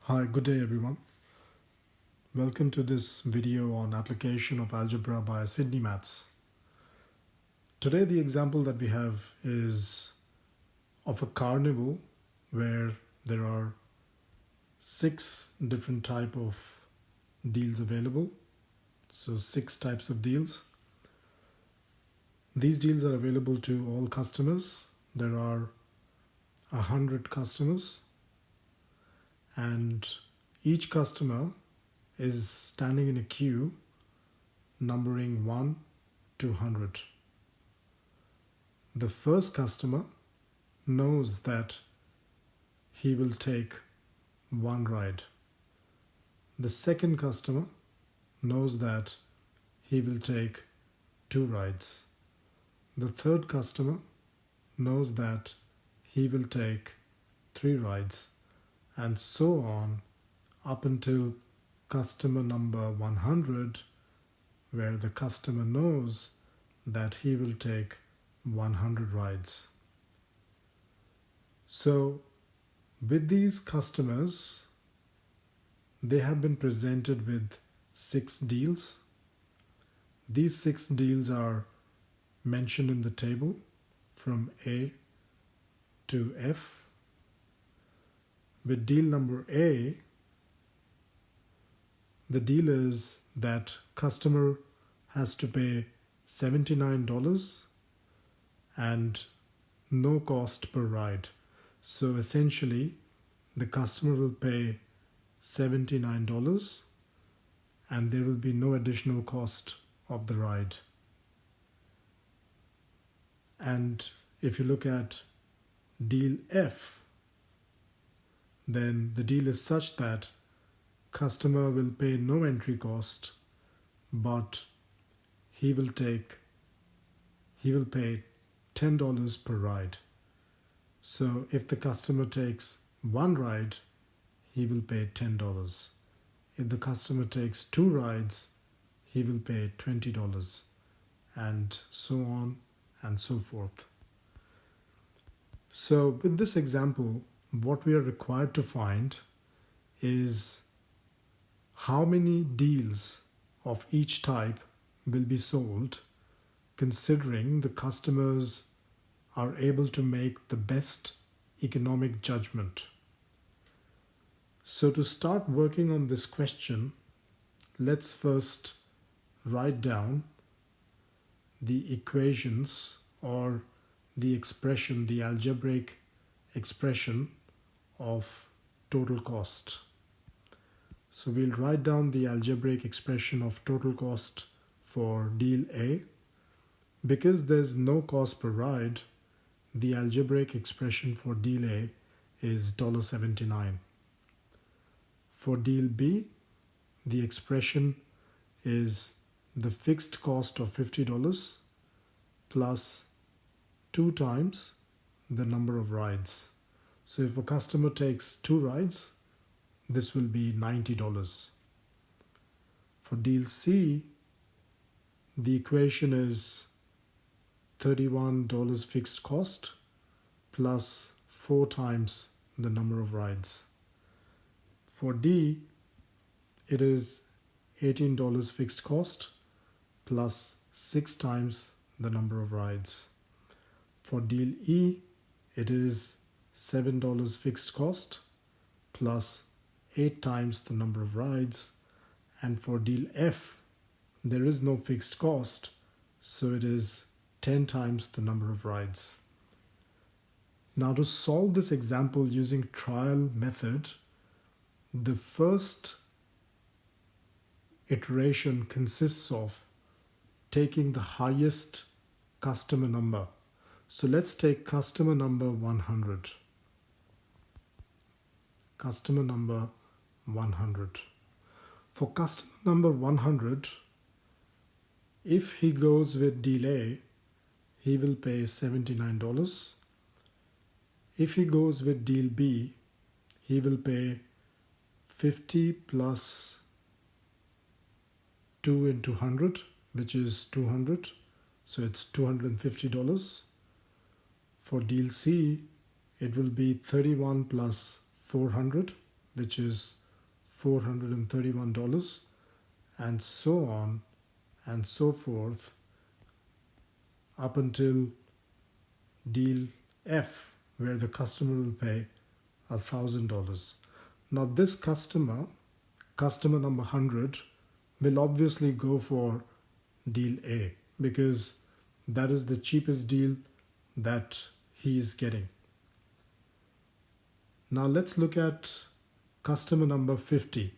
Hi, good day everyone. Welcome to this video on application of algebra by Sydney Maths. Today the example that we have is of a carnival where there are 6 different type of deals available. So 6 types of deals. These deals are available to all customers. There are 100 customers and each customer is standing in a queue numbering 1 to 100. The first customer knows that he will take one ride. The second customer knows that he will take 2 rides. The third customer knows that he will take 3 rides, and so on up until customer number 100, where the customer knows that he will take 100 rides. So with these customers, they have been presented with 6 deals. These 6 deals are mentioned in the table from A to F. With deal number A, the deal is that customer has to pay $79 and no cost per ride. So essentially, the customer will pay $79 and there will be no additional cost of the ride. And if you look at deal F, then the deal is such that customer will pay no entry cost, but he will pay $10 per ride. So if the customer takes 1 ride, he will pay $10. If the customer takes 2 rides, he will pay $20, and so on and so forth. So with this example, what we are required to find is how many deals of each type will be sold, considering the customers are able to make the best economic judgment. So to start working on this question, let's first write down the equations or the expression, the algebraic expression of total cost. So we'll write down the algebraic expression of total cost for deal A. Because there's no cost per ride, the algebraic expression for deal A is $79. For deal B, the expression is the fixed cost of $50 plus 2 times the number of rides. So if a customer takes 2 rides, this will be $90. For deal C, the equation is $31 fixed cost plus 4 times the number of rides. For D, it is $18 fixed cost plus 6 times the number of rides. For deal E, it is $7 fixed cost plus 8 times the number of rides. And for deal F, there is no fixed cost, so it is 10 times the number of rides. Now to solve this example using trial method, the first iteration consists of taking the highest customer number. So let's take customer number 100. Customer number 100. For customer number 100, if he goes with deal A, he will pay $79. If he goes with deal B, he will pay 50 plus 2 into 100, which is 200. So it's $250. For deal C, it will be 31 plus 400, which is $431, and so on and so forth up until deal F, where the customer will pay $1,000. Now this customer number 100, will obviously go for deal A because that is the cheapest deal that he is getting. Now let's look at customer number 50.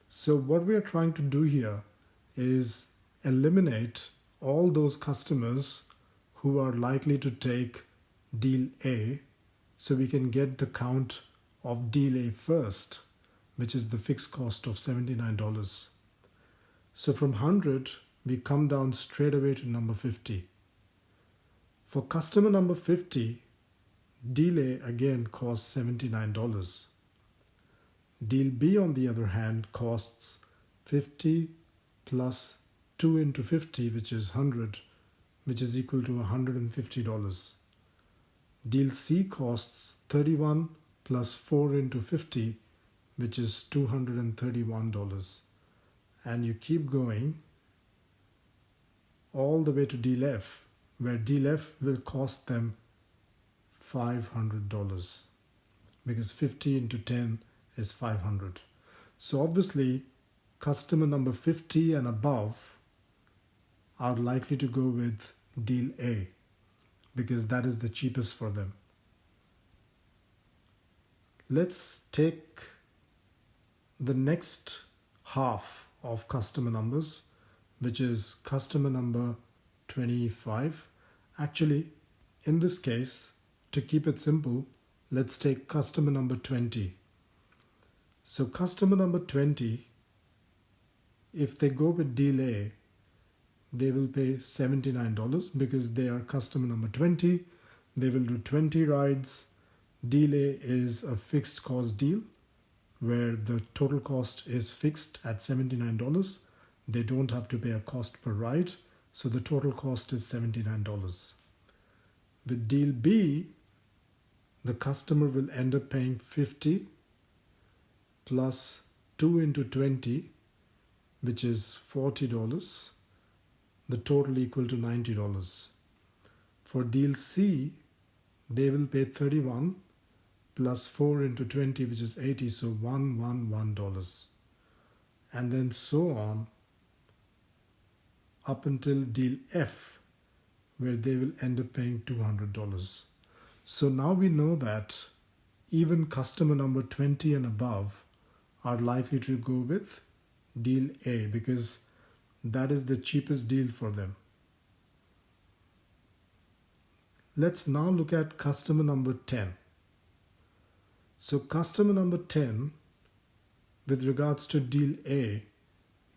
So what we are trying to do here is eliminate all those customers who are likely to take deal A, so we can get the count of deal A first, which is the fixed cost of $79. So from 100, we come down straight away to number 50. For customer number 50, deal A again costs $79. Deal B, on the other hand, costs 50 plus 2 into 50, which is 100, which is equal to $150. Deal C costs 31 plus 4 into 50, which is $231. And you keep going all the way to deal F, where deal F will cost them $500 because 50 into 10 is 500. So obviously customer number 50 and above are likely to go with deal A because that is the cheapest for them. Let's take the next half of customer numbers, which is customer number 25. Actually, in this case, to keep it simple, let's take customer number 20. So customer number 20, if they go with deal A, they will pay $79 because they are customer number 20. They will do 20 rides. Deal A is a fixed cost deal where the total cost is fixed at $79. They don't have to pay a cost per ride, so the total cost is $79. With deal B, the customer will end up paying 50 plus 2 into 20, which is $40, the total equal to $90. For deal C, they will pay 31 plus 4 into 20, which is 80, so $111. And then so on up until deal F, where they will end up paying $200. So now we know that even customer number 20 and above are likely to go with deal A because that is the cheapest deal for them. Let's now look at customer number 10. So customer number 10, with regards to deal A,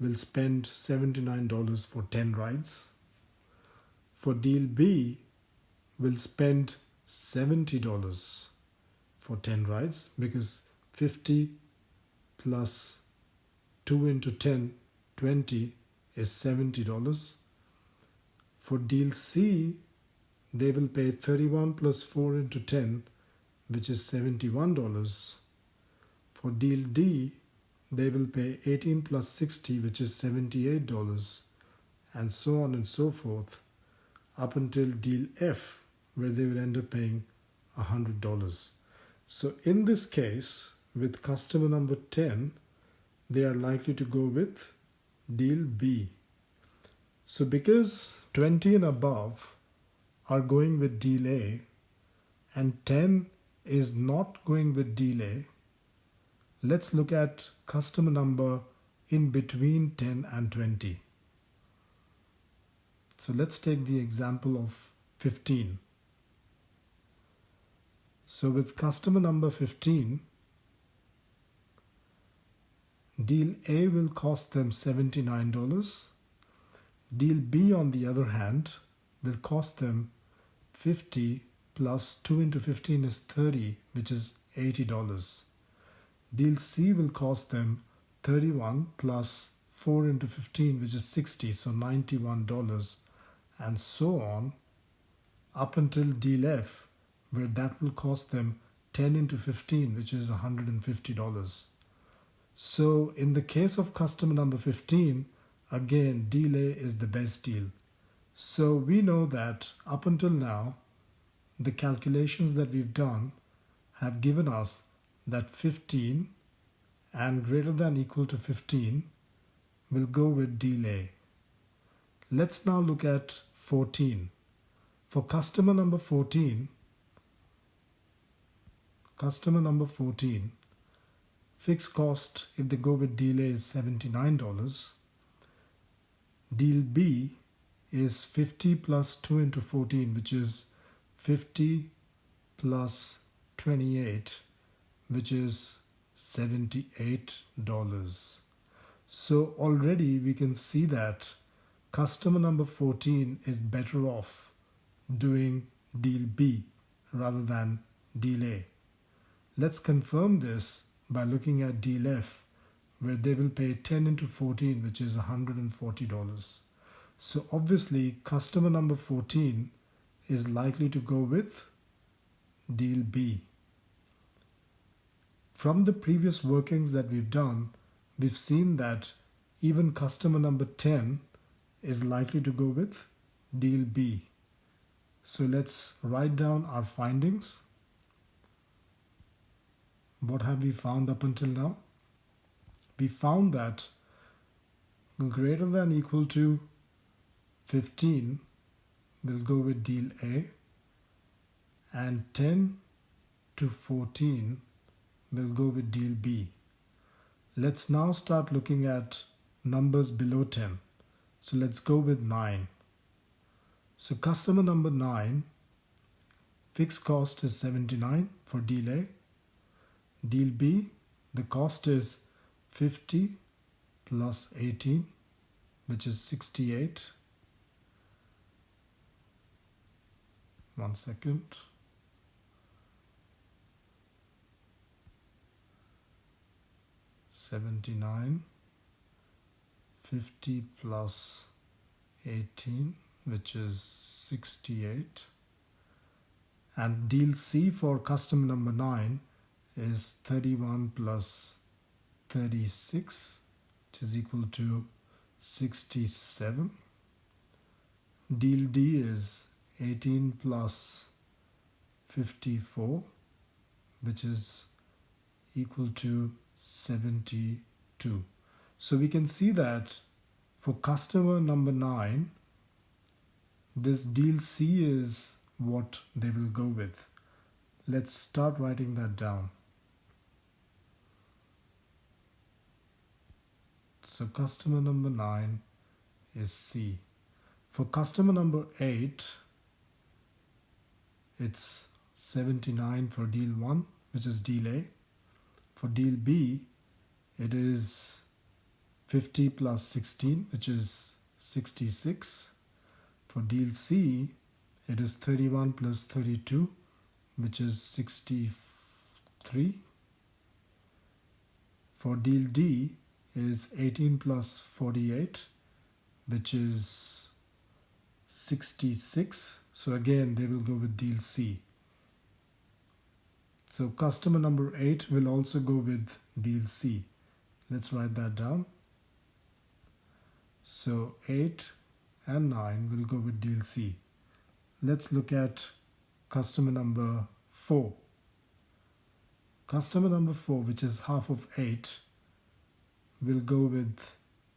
will spend $79 for 10 rides. For deal B, will spend $70 for 10 rides because 50 plus 2 into 10, 20 is $70. For deal C, they will pay 31 plus 4 into 10, which is $71. For deal D, they will pay 18 plus 60, which is $78, and so on and so forth, up until deal F, where they will end up paying $100. So in this case, with customer number 10, they are likely to go with deal B. So because 20 and above are going with deal A and 10 is not going with deal A, let's look at customer number in between 10 and 20. So let's take the example of 15. So with customer number 15, deal A will cost them $79. Deal B, on the other hand, will cost them 50 plus 2 into 15 is 30, which is $80. Deal C will cost them 31 plus 4 into 15, which is 60, so $91, and so on up until deal F, where that will cost them 10 into 15, which is $150. So in the case of customer number 15, again, delay is the best deal. So we know that up until now, the calculations that we've done have given us that 15 and greater than equal to 15 will go with delay. Let's now look at 14. For customer number 14, fixed cost if they go with delay is $79. Deal B is 50 plus 2 into 14, which is 50 plus 28, which is $78. So already we can see that customer number 14 is better off doing deal B rather than deal A. Let's confirm this by looking at deal F, where they will pay 10 into 14, which is $140. So obviously customer number 14 is likely to go with deal B. From the previous workings that we've done, we've seen that even customer number 10 is likely to go with deal B. So let's write down our findings. What have we found up until now? We found that greater than equal to 15 will go with deal A, and 10 to 14 will go with deal B. Let's now start looking at numbers below 10. So let's go with 9. So customer number 9, fixed cost is 79 for deal A. Deal B, the cost is 50 plus 18, which is 68. One second. $79, 50 plus 18, which is 68. And deal C for customer number 9 is 31 plus 36, which is equal to 67. Deal D is 18 plus 54, which is equal to 72. So we can see that for customer number 9, this deal C is what they will go with. Let's start writing that down. So customer number 9 is C. For customer number 8, it's 79 for deal 1, which is deal A. For deal B, it is 50 plus 16, which is 66. For deal C, it is 31 plus 32, which is 63. For deal D is 18 plus 48, which is 66. So again, they will go with deal C. So customer number 8 will also go with deal C. Let's write that down. So 8 and 9 will go with deal C. Let's look at customer number 4. Customer number 4, which is half of 8, will go with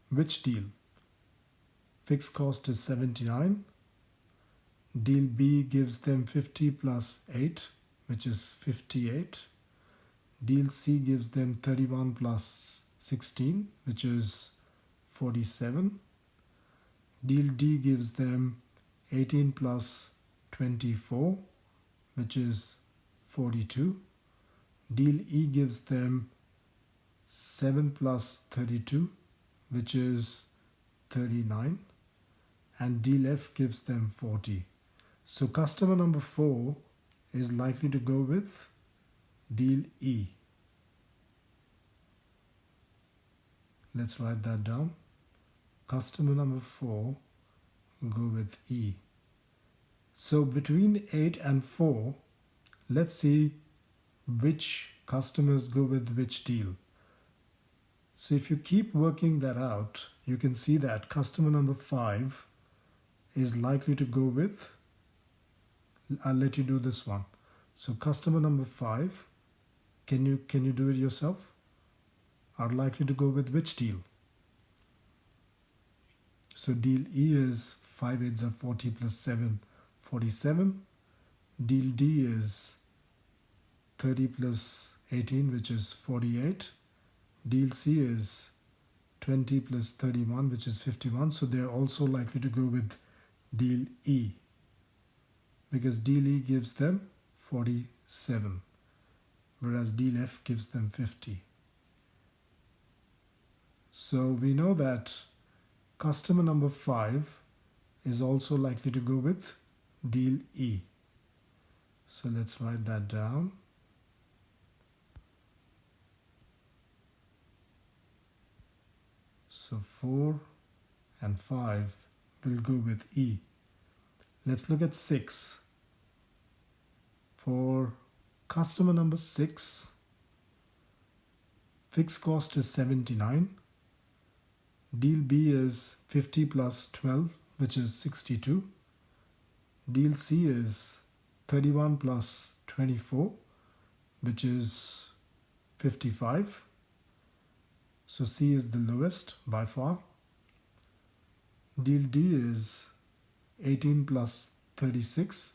which deal? Fixed cost is 79. Deal B gives them 50 plus 8, which is 58. Deal C gives them 31 plus 16, which is 47. Deal D gives them 18 plus 24, which is 42. Deal E gives them 7 plus 32, which is 39. And deal F gives them 40. So customer number 4 is likely to go with deal E. Let's write that down. Customer number 4 go with E. So between 8 and 4, let's see which customers go with which deal. So if you keep working that out, you can see that customer number 5 is likely to go with, I'll let you do this one. So customer number 5, can you do it yourself? Are likely to go with which deal? So deal E is 5 8s are 40 plus 7, 47. Deal D is 30 plus 18, which is 48. Deal C is 20 plus 31, which is 51. So they're also likely to go with deal E, because deal E gives them 47, whereas deal F gives them 50. So we know that customer number 5 is also likely to go with deal E. So let's write that down. So 4 and 5 will go with E. Let's look at 6. For customer number 6, fixed cost is 79. Deal B is 50 plus 12, which is 62. Deal C is 31 plus 24, which is 55. So C is the lowest by far. Deal D is 18 plus 36,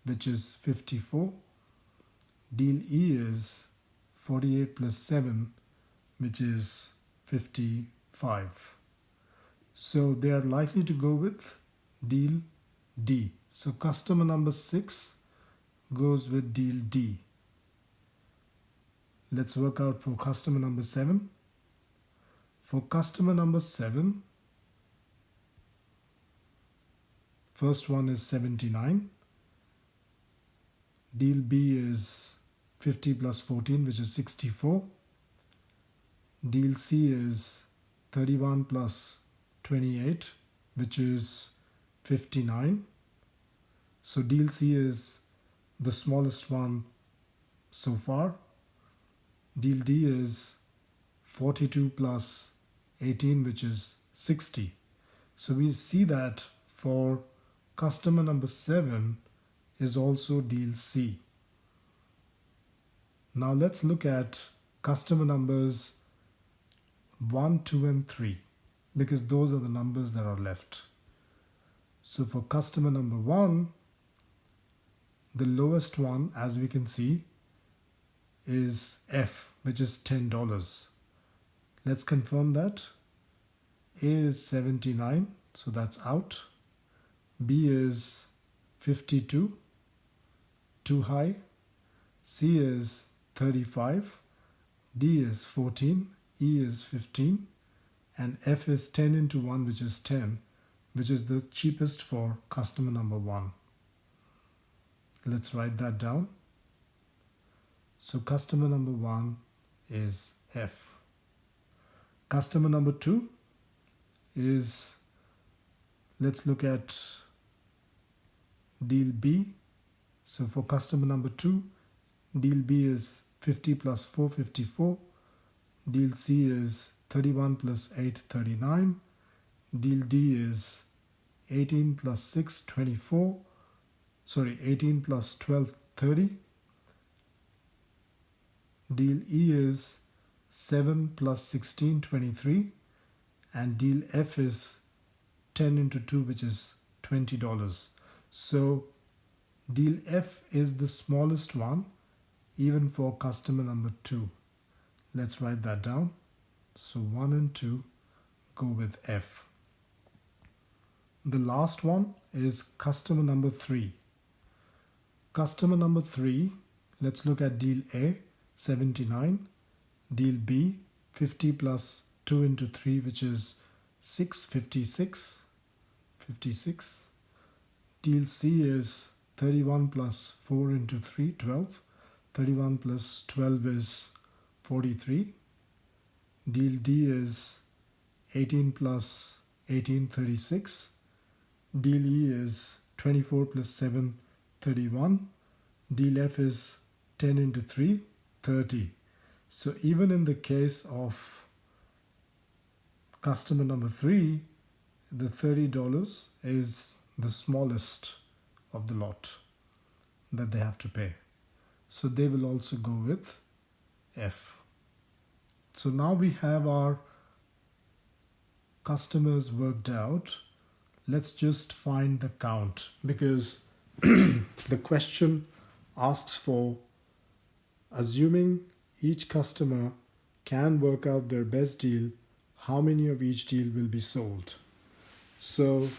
which is 54. Deal E is 48 plus 7, which is 55. So they are likely to go with deal D. So customer number 6 goes with deal D. Let's work out for customer number 7. For customer number 7, first one is 79. Deal B is 50 plus 14, which is 64. Deal C is 31 plus 28, which is 59. So deal C is the smallest one so far. Deal D is 42 plus 18, which is 60. So we see that for customer number 7 is also deal C. Now let's look at customer numbers 1, 2 and 3, because those are the numbers that are left. So for customer number 1, the lowest one, as we can see, is F, which is $10. Let's confirm that. A is 79, so that's out. B is 52, too high. C is 35. D is 14. E is 15. And F is 10 into 1, which is 10, which is the cheapest for customer number 1. Let's write that down. So customer number 1 is F. Customer number 2 is, let's look at deal B. So for customer number 2, deal B is 50 plus 4, 54. Deal C is 31 plus 8, 39. Deal D is 18 plus 6, 24. 18 plus 12, 30. Deal E is 7 plus 16, 23. And deal F is 10 into 2, which is $20. So deal F is the smallest one, even for customer number 2. Let's write that down. So 1 and 2 go with F. The last one is customer number 3. Customer number 3, let's look at deal A, 79. Deal B, 50 plus 2 into 3, which is 6, 56. Deal C is 31 plus 4 into 3, 12. 31 plus 12 is 43. Deal D is 18 plus 18, 36. Deal E is 24 plus 7, 31. Deal F is 10 into 3, 30. So even in the case of customer number 3, the $30 is the smallest of the lot that they have to pay. So they will also go with F. So now we have our customers worked out. Let's just find the count, because the question asks for assuming each customer can work out their best deal, how many of each deal will be sold. So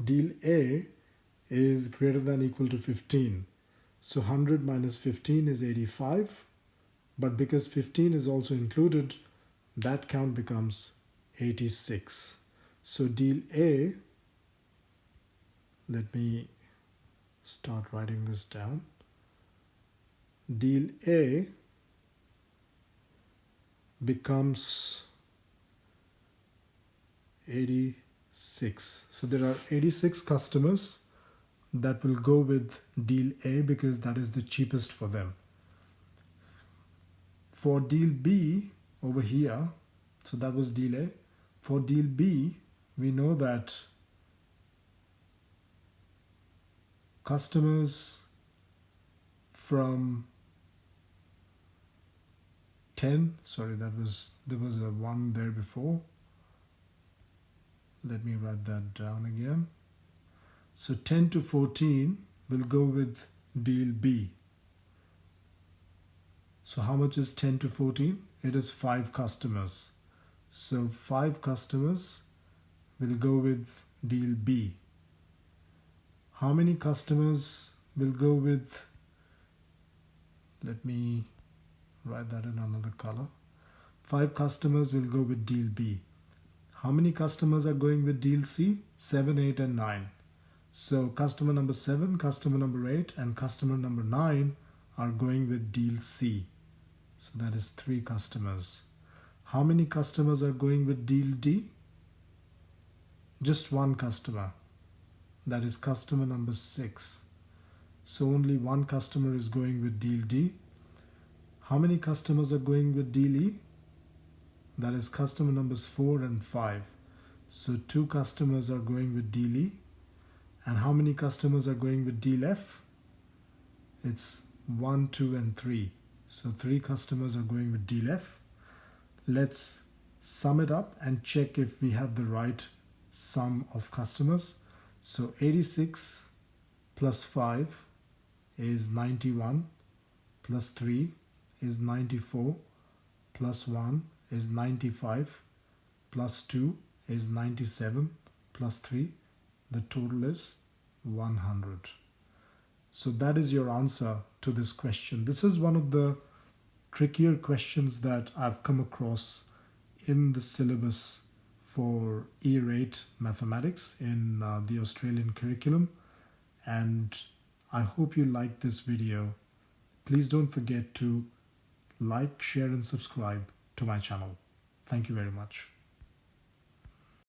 deal A is greater than or equal to 15. So 100 minus 15 is 85. But because 15 is also included, that count becomes 86. So deal A, let me start writing this down. Deal A becomes 86. So there are 86 customers that will go with deal A because that is the cheapest for them. For deal B over here, so that was deal A. For deal B, we know that customers from 10, sorry, there was a 1 there before. Let me write that down again. So 10 to 14 will go with deal B. So how much is 10 to 14? It is 5 customers. So 5 customers will go with deal B. How many customers will go with, let me write that in another color. 5 customers will go with deal B. How many customers are going with deal C? 7, 8 and 9. So customer number 7, customer number 8 and customer number 9 are going with deal C. So that is 3 customers. How many customers are going with deal D? Just 1 customer. That is customer number 6. So only 1 customer is going with deal D. How many customers are going with deal E? That is customer numbers 4 and 5. So 2 customers are going with deal E. And how many customers are going with deal F? It's 1, 2 and 3. So 3 customers are going with deal F. Let's sum it up and check if we have the right sum of customers. So 86 plus 5 is 91, plus 3 is 94, plus 1 is 95, plus 2 is 97, plus 3, the total is 100. So that is your answer to this question. This is one of the trickier questions that I've come across in the syllabus for Year 8 mathematics in the Australian curriculum. And I hope you like this video. Please don't forget to like, share and subscribe to my channel. Thank you very much.